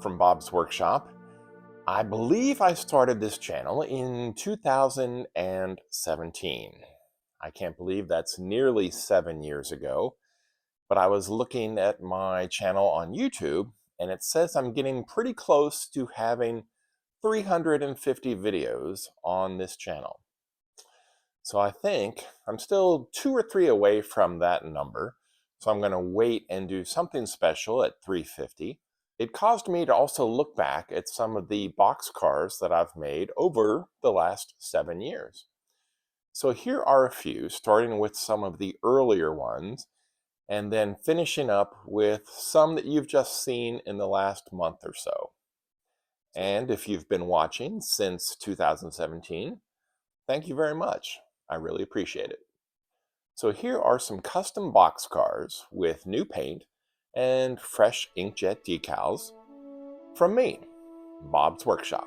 Bob from Bob's Workshop. I believe I started this channel in 2017. I can't believe that's nearly 7 years ago, but I was looking at my channel on YouTube and it says I'm getting pretty close to having 350 videos on this channel. So I think I'm still 2 or 3 away from that number. So I'm going to wait and do something special at 350. It caused me to also look back at some of the boxcars that I've made over the last 7 years. So here are a few, starting with some of the earlier ones, and then finishing up with some that you've just seen in the last month or so. And if you've been watching since 2017, thank you very much. I really appreciate it. So here are some custom boxcars with new paint and fresh inkjet decals from me, Bob's Workshop.